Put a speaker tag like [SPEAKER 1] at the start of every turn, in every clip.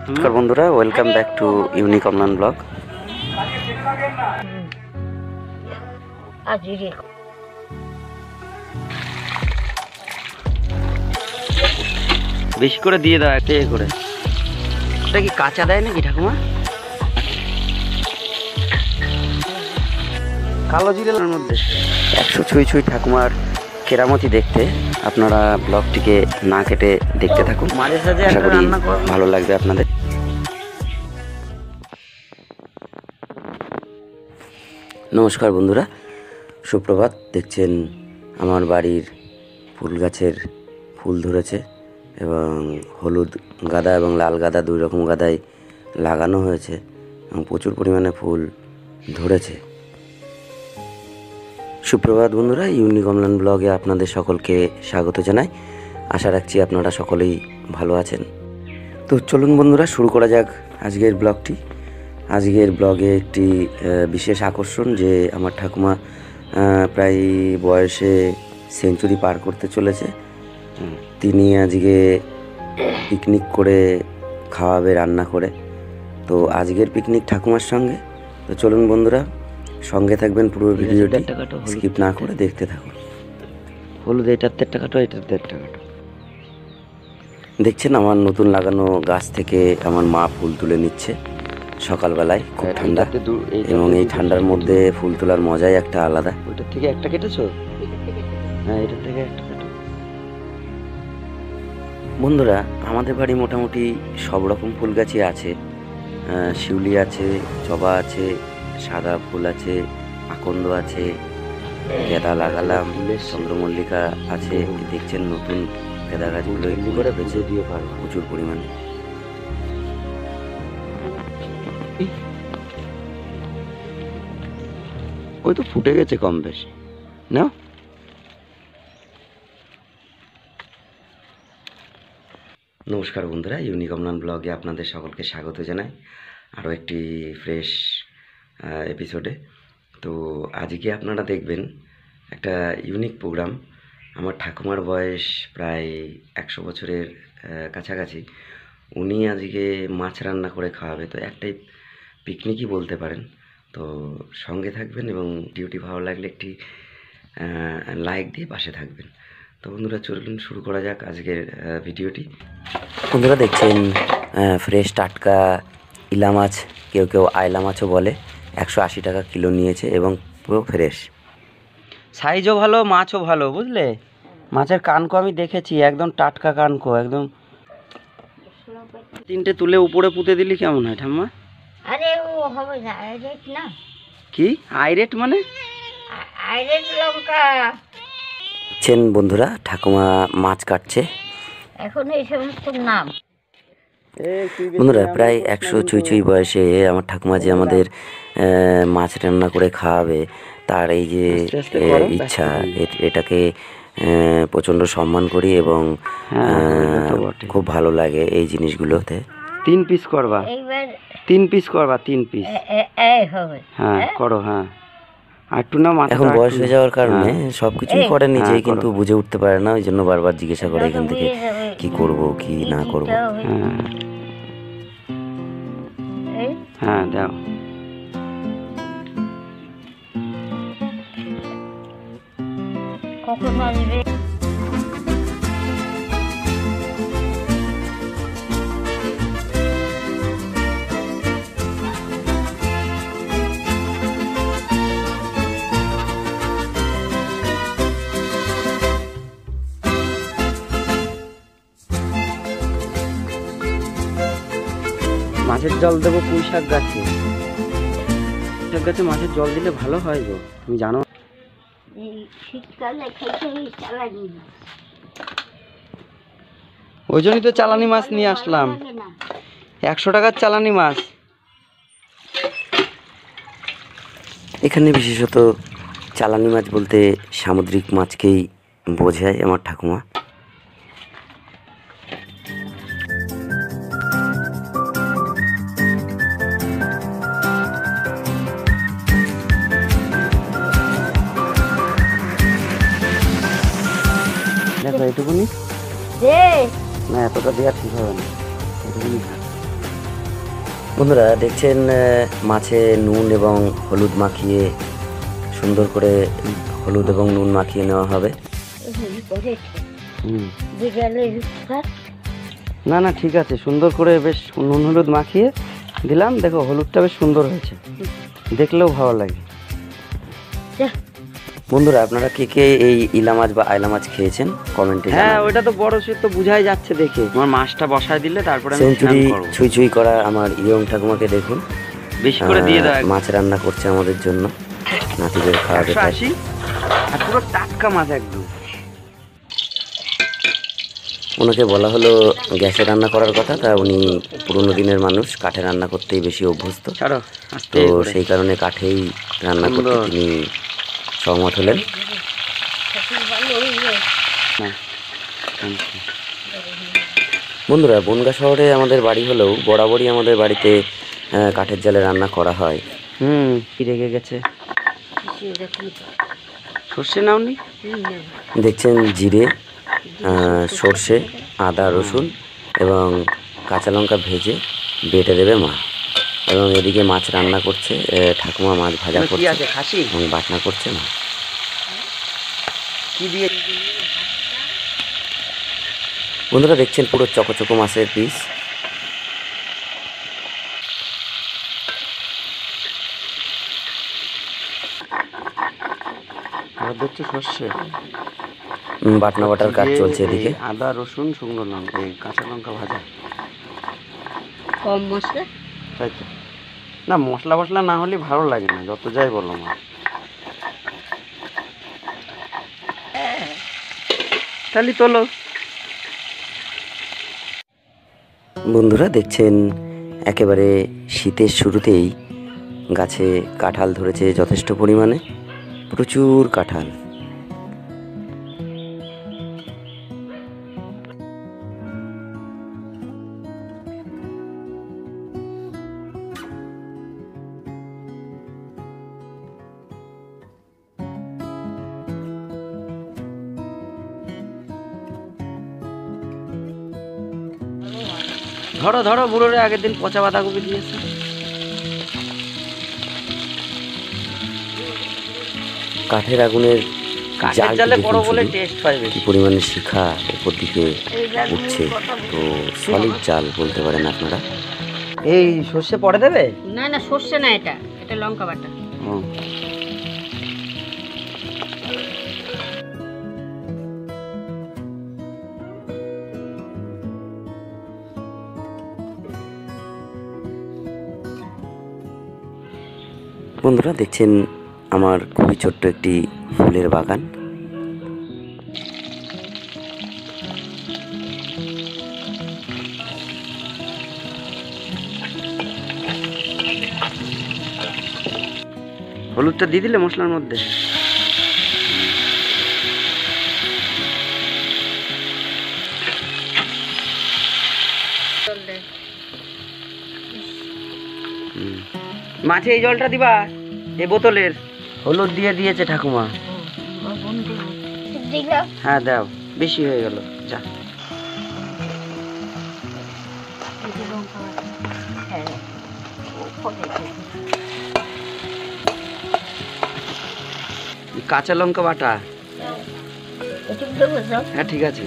[SPEAKER 1] নমস্কার বন্ধুরা, welcome back to unique Amlan blog. বেশি করে দিয়ে দাও, একটা করে। ওটা কি কাঁচা দেয় নাকি ঠাকুমা? কালো জিরের মধ্যে 100 ছুঁই ছুঁই ঠাকুমার কেরামতি দেখতে আপনারা ব্লগটিকে না কেটে দেখতে থাকুন। মাঝে সাঝে আশা করি ভালো লাগবে আপনাদের। নমস্কার বন্ধুরা, সুপ্রভাত। দেখছেন আমার বাড়ির ফুল গাছের ফুল ধরেছে এবং হলুদ গাঁদা এবং লাল গাঁদা দুই রকম গাঁদাই লাগানো হয়েছে এবং প্রচুর পরিমাণে ফুল ধরেছে। সুপ্রভাত বন্ধুরা, ইউনিক অমলান ব্লগে আপনাদের সকলকে স্বাগত জানাই। আশা রাখছি আপনারা সকলেই ভালো আছেন। তো চলুন বন্ধুরা, শুরু করা যাক আজকের ব্লগটি। আজকের ব্লগে একটি বিশেষ আকর্ষণ, যে আমার ঠাকুমা প্রায় বয়সে সেঞ্চুরি পার করতে চলেছে। তিনি আজকে পিকনিক করে খাওয়াবে রান্না করে। তো আজকের পিকনিক ঠাকুমার সঙ্গে। তো চলুন বন্ধুরা, সঙ্গে থাকবেন, পুরো ভিডিওটি স্কিপ না করে দেখতে থাকুন। হলুদ এটার 1.5 টাকা, এটার 1.5 টাকা। দেখছেন আমার নতুন লাগানো গাছ থেকে আমার মা ফুল তুলে নিচ্ছে সকালবেলায়। খুব ঠান্ডা এবং এই ঠান্ডার মধ্যে ফুল তোলার মজাই একটা আলাদা। ওইটার থেকে একটা কেটেছো? হ্যাঁ, এটার থেকে একটা কেটো। বন্ধুরা, আমাদের বাড়ি মোটামুটি সব রকম ফুল গাছই আছে। শিউলি আছে, জবা আছে, সাদা ফুল আছে, আকন্দ আছে, গেঁদা লাগালাম, চন্দ্রমল্লিকা আছে। দেখছেন নতুন গেঁদা গাছগুলো এমনি করে বেঁচে দিয়ে পারবো প্রচুর পরিমাণে। ওই তো ফুটে গেছে কম বেশি না। নমস্কার বন্ধুরা, ইউনিক অমলান ব্লগে আপনাদের সকলকে স্বাগত জানাই আরও একটি ফ্রেশ এপিসোডে। তো আজকে আপনারা দেখবেন একটা ইউনিক প্রোগ্রাম। আমার ঠাকুমার বয়স প্রায় 100 বছরের কাছাকাছি। উনি আজকে মাছ রান্না করে খাওয়াবে। তো একটাই পিকনিকই বলতে পারেন। তো সঙ্গে থাকবেন এবং ভিডিওটি ভালো লাগলে একটি লাইক দিয়ে পাশে থাকবেন। তো বন্ধুরা, চলুন শুরু করা যাক আজকের ভিডিওটি। বন্ধুরা, দেখছেন ফ্রেশ টাটকা ইলা মাছ, কেউ কেউ আইলা মাছও বলে। 180 টাকা কিলো নিয়েছে এবং পুরো ফ্রেশ। সাইজও ভালো, মাছও ভালো, বুঝলে? মাছের কানকো আমি দেখেছি, একদম টাটকা কানকো একদম। 3টে তুলে উপরে পুঁতে দিলি কেমন হয় ঠাম্মা?
[SPEAKER 2] আরে ও হবে না, আইরেট না।
[SPEAKER 1] কি আইরেট মানে?
[SPEAKER 2] আইরেট লঙ্কা।
[SPEAKER 1] চেন বন্ধুরা, ঠাকুমা মাছ কাটছে
[SPEAKER 2] এখন এই সমস্ত নাম।
[SPEAKER 1] বন্ধুরা, প্রায় 100 ছুঁই ছুঁই বয়সে আমার ঠাকুমা যে আমাদের মাছ রান্না করে খাওয়াবে, তার এই যে ইচ্ছা, এটাকে প্রচণ্ড সম্মান করি এবং খুব ভালো লাগে এই জিনিসগুলোতে। 3 পিস করবা, 3 পিস করবা, 3 পিস
[SPEAKER 2] হবে।
[SPEAKER 1] হ্যাঁ করো। হ্যাঁ, আর একটু না, এখন বয়স হয়ে যাওয়ার কারণে সবকিছুই করে নিজেই, কিন্তু বুঝে উঠতে পারে না। ওই জন্য বারবার জিজ্ঞাসা করে এখান থেকে কি করব কি না করব। হ্যাঁ দাও।
[SPEAKER 2] কখন আসবে?
[SPEAKER 1] মাছের জল দেবো পুঁই শাক গাছে। শাক গাছে মাছের জল দিলে ভালো হয় গো, তুমি জানো?
[SPEAKER 2] শীতকালে খেতে চালানি,
[SPEAKER 1] ওই জন্যই তো চালানি মাছ নিয়ে আসলাম। 100 টাকার চালানি মাছ। এখানে বিশেষত চালানি মাছ বলতে সামুদ্রিক মাছকেই বোঝায় আমার ঠাকুমা। দেখো এটুকুনি, না এতটা দেওয়া ঠিক হবে না, এটুকুনি। বন্ধুরা দেখছেন মাছে নুন এবং হলুদ মাখিয়ে সুন্দর করে হলুদ এবং নুন মাখিয়ে নেওয়া হবে। না না ঠিক আছে, সুন্দর করে বেশ নুন হলুদ মাখিয়ে দিলাম। দেখো হলুদটা বেশ সুন্দর হয়েছে, দেখলেও ভালো লাগে। বন্ধুরা আপনারা কে কে এই ইলা মাছ বা আইলা মাছ খেয়েছেন কমেন্টে? হ্যাঁ ওইটা তো বড় সে তো বুঝাই যাচ্ছে দেখে। আমার মাছটা বসায় দিলে তারপরে সেঞ্চুরি ছুঁই ছুঁই করা আমার ইয়ং ঠাকুমাকে দেখুন, বেশি করে দিয়ে দাও। মাছ রান্না করছে আমাদের জন্য, নাতিদের খাওয়াবে। আর পুরো টাটকা মাছ একদম। ওনাকে বলা হলো গ্যাসে রান্না করার কথা, তা উনি পুরোনো দিনের মানুষ, কাঠে রান্না করতেই বেশি অভ্যস্ত, তো সেই কারণে কাঠেই রান্না করতে তিনি সহমত হলেন। বন্ধুরা বনগাঁ শহরে আমাদের বাড়ি হলেও বরাবরই আমাদের বাড়িতে কাঠের জালে রান্না করা হয়। কি রেগে গেছে? সর্ষে নাওনি? দেখছেন জিরে, সর্ষে, আদা, রসুন এবং কাঁচা লঙ্কা ভেজে বেটে দেবে মা, এবং এদিকে মাছ রান্না করছে ঠাকুমা, মাছ ভাজা করছে এবং বাটনা করছে মা। কি দিয়ে? বন্ধুরা দেখছেন পুরো চকচকো মাছের পিস। দেখছি সর্ষে বাটনা বাটার কাজ চলছে এদিকে। আদা, রসুন, শুকনো লঙ্কা, কাঁচা লঙ্কা ভাজা।
[SPEAKER 2] কম মশলা?
[SPEAKER 1] তাই তো না, মশলা মশলা না হলে ভালো লাগে না, যত যাই বলো মা। তাহলে তোলো। বন্ধুরা দেখছেন একেবারে শীতের শুরুতেই গাছে কাঁঠাল ধরেছে যথেষ্ট পরিমাণে, প্রচুর কাঁঠাল। ধরো ধরো বুড়োরে, আগের দিন পচা বাঁধাকপি দিয়েছে। কাঠের আগুনের জালে বড় বলে টেস্ট হয়, কি পরিমাণে শিখা উপর দিকে উঠছে, তো সলিড জাল বলতে পারেন আপনারা। এই সর্ষে পরে দেবে?
[SPEAKER 2] না না সর্ষে না, এটা এটা লঙ্কা বাটা।
[SPEAKER 1] বন্ধুরা দেখছেন আমার খুবই ছোট্ট একটি ফুলের বাগান। হলুদটা দিয়ে দিলে মশলার মধ্যে। মাছে এই জলটা দিবা, এই বোতলের হলুদ দিয়ে দিয়েছে ঠাকুমা। হ্যাঁ দাও, বেশি হয়ে গেল যা। কাঁচা লঙ্কা বাটা। হ্যাঁ ঠিক আছে।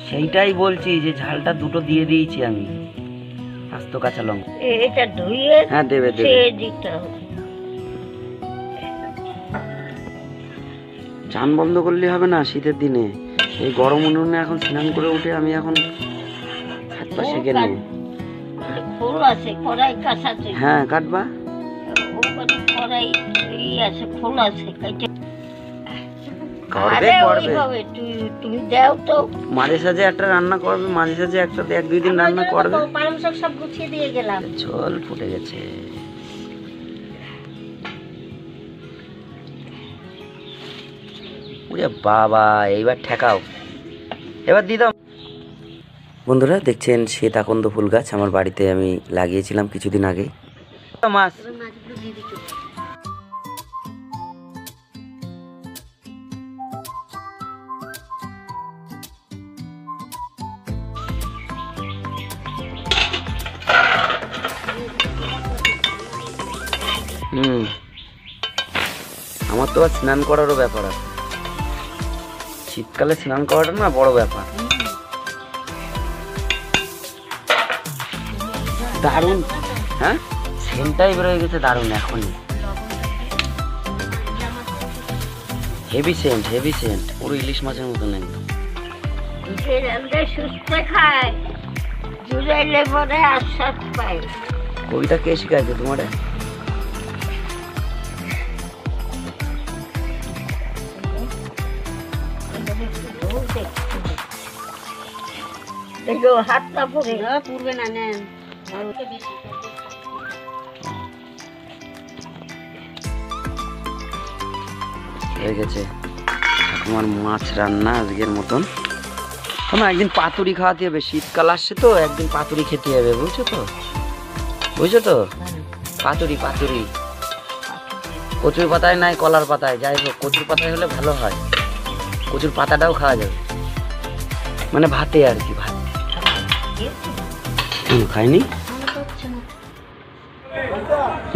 [SPEAKER 1] সেইটাই বলছি যে ঝালটা দুটো দিয়ে দিয়েছি আমি, আস্ত কাঁচা লঙ্কা।
[SPEAKER 2] এটা ধুইয়ে
[SPEAKER 1] হ্যাঁ দেবে দেবে। চান বন্ধ করলে হবে না শীতের দিনে, এই গরম উনুনে এখন স্নান করে উঠে আমি এখন হাত পা সেঁকে নেব।
[SPEAKER 2] ফুল আছে কড়াই কাটাতে।
[SPEAKER 1] হ্যাঁ কাটবা।
[SPEAKER 2] কড়াই আছে, ফুল আছে কাটে।
[SPEAKER 1] করবে করবে,
[SPEAKER 2] তুমি দাও তো।
[SPEAKER 1] মাঝে সাঝে একটা রান্না করবে, মাঝে সাঝে একসাথে এক দুই দিন রান্না করবে।
[SPEAKER 2] পালং শাক সব গুছিয়ে দিয়ে গেলাম।
[SPEAKER 1] ঝোল ফুটে গেছে। ওরে বাবা, এইবার ঠেকাও, এবার দিয়ে দাও। বন্ধুরা দেখছেন শ্বেত আকন্দ ফুল গাছ আমার বাড়িতে আমি লাগিয়েছিলাম কিছুদিন আগে। মাছ হুম, আমার তো আর স্নান করারও ব্যাপার আছে। শীতকালে স্নান করাটা না বড় ব্যাপার। দারুণ, হ্যাঁ সেন্টটাই বেরোয় গেছে দারুণ এখনই। হেভি সেন্ট, হেভি সেন্ট, পুরো ইলিশ মাছের মতন একদম।
[SPEAKER 2] যে রান্ধে সুস্থ খায়, জুড়াইলে পরে আশ্বাস পায়।
[SPEAKER 1] ওইটা কে শিখাইছে তোমার?
[SPEAKER 2] দেখো হাতটা পরে
[SPEAKER 3] পূর্বে না নেন
[SPEAKER 1] হয়ে গেছে ঠাকুমার মাছ রান্না আজকের মতন। তোমার একদিন পাতুরি খাওয়াতে হবে, শীতকাল আসছে তো, একদিন পাতুরি খেতে হবে, বুঝছো তো? বুঝছো তো? পাতুরি, পাতুরি কচুর পাতায় নাই কলার পাতায়, যাই হোক কচুর পাতায় হলে ভালো হয়। কচুর পাতাটাও খাওয়া যাবে, মানে ভাতে আর কি, ভাত। খাইনি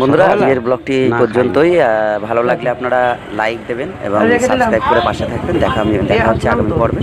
[SPEAKER 1] বন্ধুরা, আজকের ব্লগটি এই পর্যন্তই। ভালো লাগলে আপনারা লাইক দেবেন এবং সাবস্ক্রাইব করে পাশে থাকবেন। দেখা হচ্ছে আগামী পর্বে।